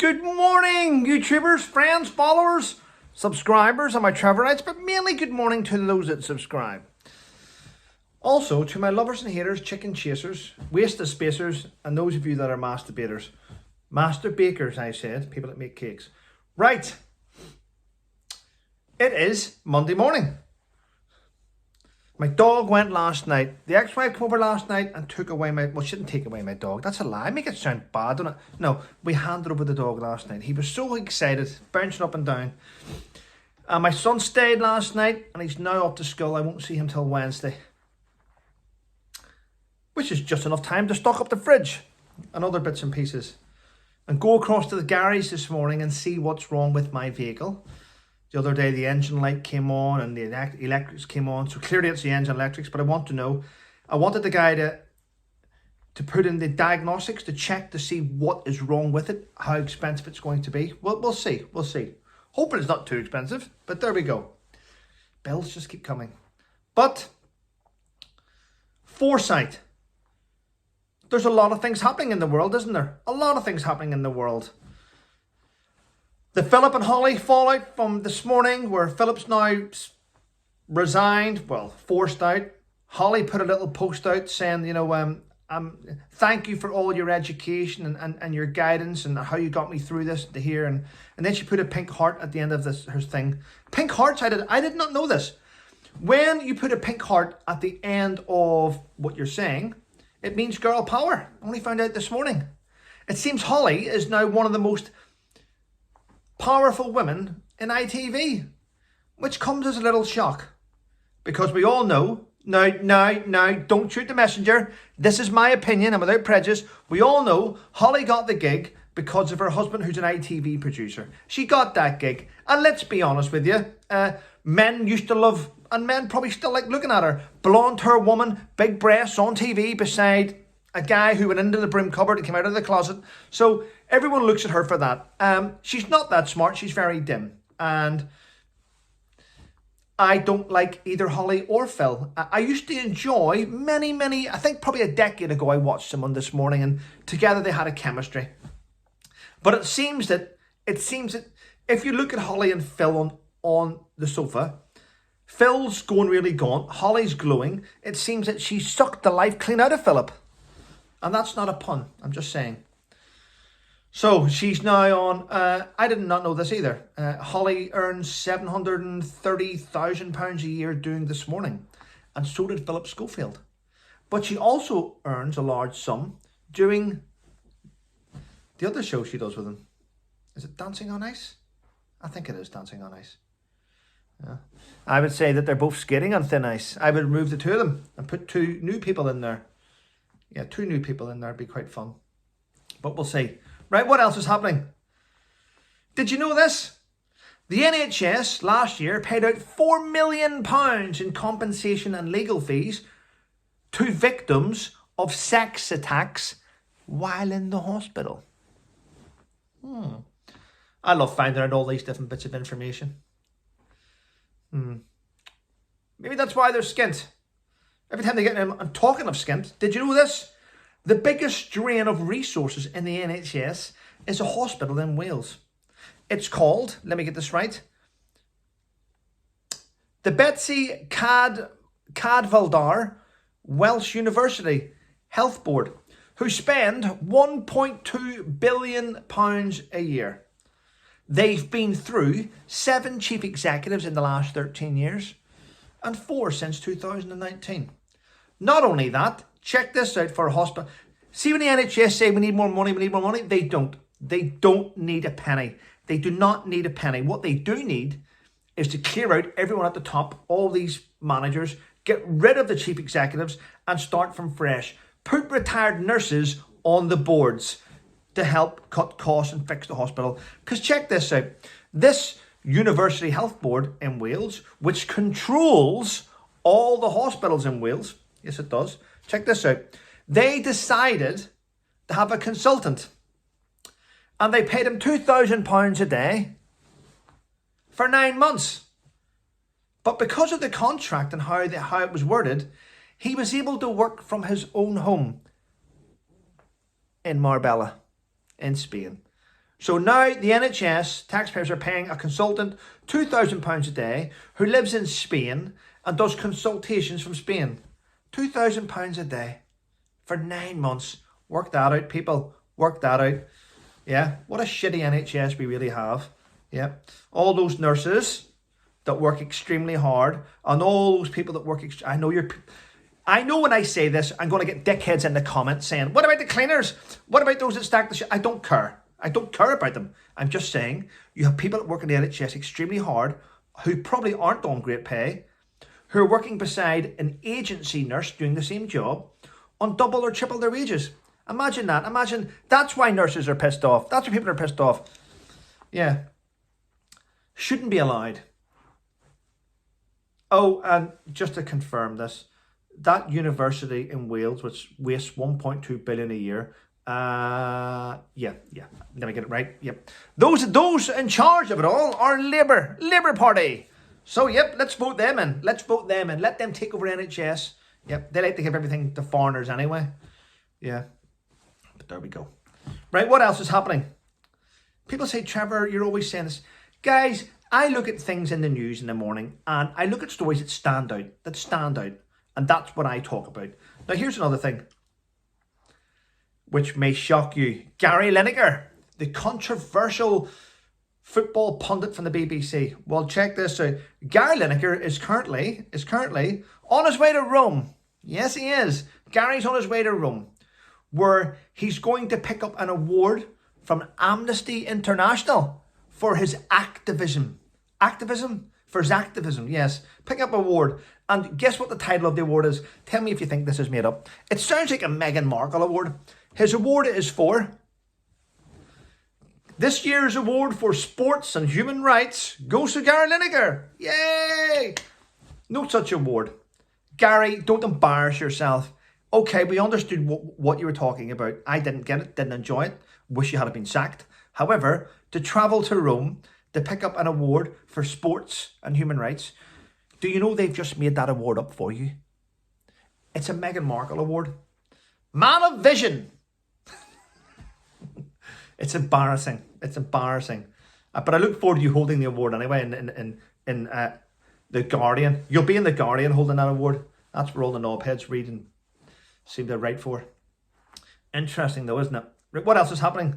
Good morning, YouTubers, friends, followers, subscribers on my Trevor Rants, but mainly good morning to those that subscribe. Also, to my lovers and haters, chicken chasers, waste spacers, and those of you that are masturbators. Master bakers, I said, people that make cakes. Right. It is Monday morning. My dog went last night. The ex-wife came over last night and took away my... Well, she didn't take away my dog. That's a lie. Make it sound bad, don't it? No, we handed over the dog last night. He was so excited, bouncing up and down. And my son stayed last night and he's now off to school. I won't see him till Wednesday. Which is just enough time to stock up the fridge and other bits and pieces. And go across to the garage this morning and see what's wrong with my vehicle. The other day, the engine light came on and the electrics came on. So clearly it's the engine electrics, but I want to know. I wanted the guy to put in the diagnostics to check to see what is wrong with it, how expensive it's going to be. Well, we'll see. We'll see. Hoping it's not too expensive, but there we go. Bills just keep coming. But foresight. There's a lot of things happening in the world, isn't there? A lot of things happening in the world. The Philip and Holly fallout from this morning, where Philip's now resigned, well, forced out. Holly put a little post out saying, you know, thank you for all your education and your guidance and how you got me through this to here. And then she put a pink heart at the end of her thing. Pink hearts, I did not know this. When you put a pink heart at the end of what you're saying, it means girl power. I only found out this morning. It seems Holly is now one of the most powerful women in ITV, which comes as a little shock, because we all know, now, don't shoot the messenger, this is my opinion and without prejudice, we all know Holly got the gig because of her husband, who's an ITV producer. She got that gig, and let's be honest with you, men used to love, and men probably still like looking at her, blonde hair woman, big breasts on TV beside a guy who went into the broom cupboard and came out of the closet. So everyone looks at her for that. She's not that smart. She's very dim. And I don't like either Holly or Phil. I used to enjoy many, I think probably a decade ago, I watched someone this morning and together they had a chemistry. But it seems that if you look at Holly and Phil on the sofa, Phil's going really gaunt, Holly's glowing. It seems that she sucked the life clean out of Philip. And that's not a pun, I'm just saying. So she's now on, I did not know this either. Holly earns £730,000 a year doing This Morning. And so did Philip Schofield. But she also earns a large sum doing the other show she does with him. Is it Dancing on Ice? I think it is Dancing on Ice. Yeah. I would say that they're both skating on thin ice. I would remove the two of them and put two new people in there. Yeah, two new people in there would be quite fun. But we'll see. Right, what else is happening? Did you know this? The NHS last year paid out £4 million in compensation and legal fees to victims of sex attacks while in the hospital. I love finding out all these different bits of information. Maybe that's why they're skint. Every time they get in, I'm talking of skint. Did you know this? The biggest drain of resources in the NHS is a hospital in Wales. It's called, let me get this right, the Betsy Cadwaldr Welsh University Health Board, who spend £1.2 billion a year. They've been through 7 chief executives in the last 13 years and 4 since 2019. Not only that, check this out for a hospital. See when the NHS say we need more money, they don't. They don't need a penny. They do not need a penny. What they do need is to clear out everyone at the top, all these managers, get rid of the chief executives and start from fresh. Put retired nurses on the boards to help cut costs and fix the hospital. Because check this out. This University Health Board in Wales, which controls all the hospitals in Wales, yes, it does. Check this out. They decided to have a consultant and they paid him £2,000 a day for 9 months. But because of the contract and how it was worded, he was able to work from his own home in Marbella, in Spain. So now the NHS taxpayers are paying a consultant £2,000 a day who lives in Spain and does consultations from Spain. £2,000 a day for 9 months. Work that out, people. Work that out. Yeah, what a shitty NHS we really have. Yeah, all those nurses that work extremely hard and all those people that work. I know when I say this, I'm going to get dickheads in the comments saying, what about the cleaners? What about those that stack the shit? I don't care. I don't care about them. I'm just saying you have people that work in the NHS extremely hard who probably aren't on great pay, who are working beside an agency nurse doing the same job on double or triple their wages. Imagine that. Imagine that's why nurses are pissed off. That's why people are pissed off. Yeah. Shouldn't be allowed. Oh, and just to confirm this, that university in Wales, which wastes 1.2 billion a year, let me get it right. Yep, those in charge of it all are Labour Party. So yep, let's vote them in. Let them take over NHS. Yep, they like to give everything to foreigners anyway. Yeah, but there we go. Right, what else is happening? People say, Trevor, you're always saying this. Guys, I look at things in the news in the morning and I look at stories that stand out. And that's what I talk about. Now, here's another thing which may shock you. Gary Lineker, the controversial football pundit from the BBC. Well, check this out. Gary Lineker is currently on his way to Rome. Yes, he is. Gary's on his way to Rome, where he's going to pick up an award from Amnesty International for his activism. For his activism, yes. Pick up an award. And guess what the title of the award is? Tell me if you think this is made up. It sounds like a Meghan Markle award. His award is for this year's award for sports and human rights goes to Gary Lineker. Yay! No such award. Gary, don't embarrass yourself. Okay, we understood what you were talking about. I didn't get it, didn't enjoy it. Wish you had been sacked. However, to travel to Rome to pick up an award for sports and human rights, do you know they've just made that award up for you? It's a Meghan Markle award. Man of vision. It's embarrassing. But I look forward to you holding the award anyway in The Guardian. You'll be in The Guardian holding that award. That's where all the knobheads read and seem to write for. Interesting though, isn't it? What else is happening?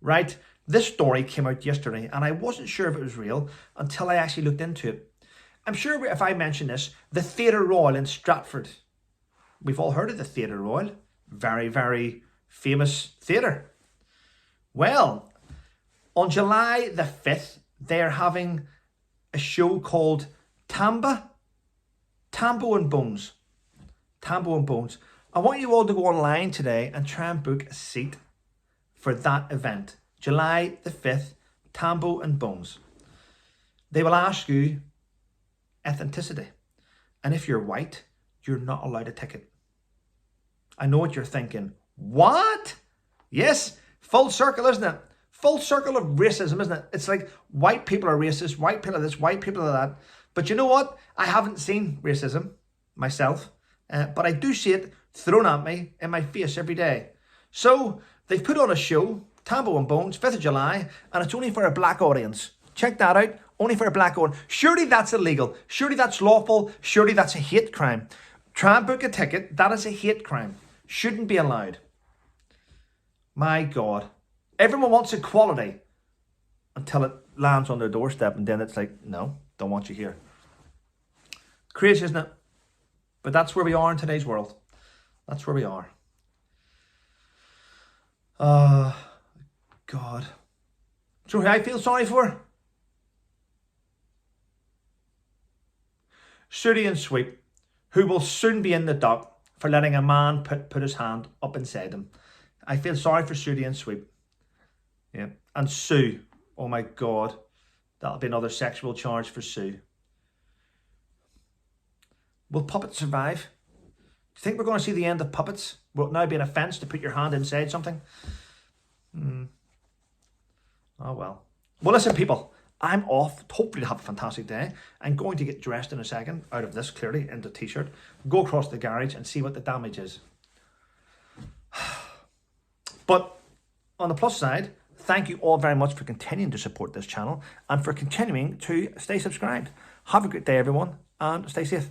Right, this story came out yesterday and I wasn't sure if it was real until I actually looked into it. I'm sure if I mention this, the Theatre Royal in Stratford. We've all heard of the Theatre Royal. Very, very famous theatre. Well, on July the 5th, they're having a show called Tambo and Bones. Tambo and Bones. I want you all to go online today and try and book a seat for that event. July the 5th, Tambo and Bones. They will ask you ethnicity. And if you're white, you're not allowed a ticket. I know what you're thinking. What? Yes, full circle, isn't it? Full circle of racism, isn't it? It's like white people are racist, white people are this, white people are that. But you know what? I haven't seen racism myself, but I do see it thrown at me in my face every day. So they've put on a show, Tambo and Bones, 5th of July, and it's only for a black audience. Check that out. Only for a black audience. Surely that's illegal. Surely that's lawful. Surely that's a hate crime. Try and book a ticket. That is a hate crime. Shouldn't be allowed. My God. Everyone wants equality until it lands on their doorstep and then it's like, no, don't want you here. Crazy, isn't it? But that's where we are in today's world. That's where we are. God. So who I feel sorry for? Sooty and Sweep, who will soon be in the dock for letting a man put his hand up inside him. I feel sorry for Sooty and Sweep. Yeah. And Sue. Oh my God. That'll be another sexual charge for Sue. Will puppets survive? Do you think we're going to see the end of puppets? Will it now be an offence to put your hand inside something? Oh well. Well, listen, people. I'm off. Hopefully to have a fantastic day. I'm going to get dressed in a second out of this, clearly, into a t-shirt. Go across the garage and see what the damage is. But on the plus side, thank you all very much for continuing to support this channel and for continuing to stay subscribed. Have a great day, everyone, and stay safe.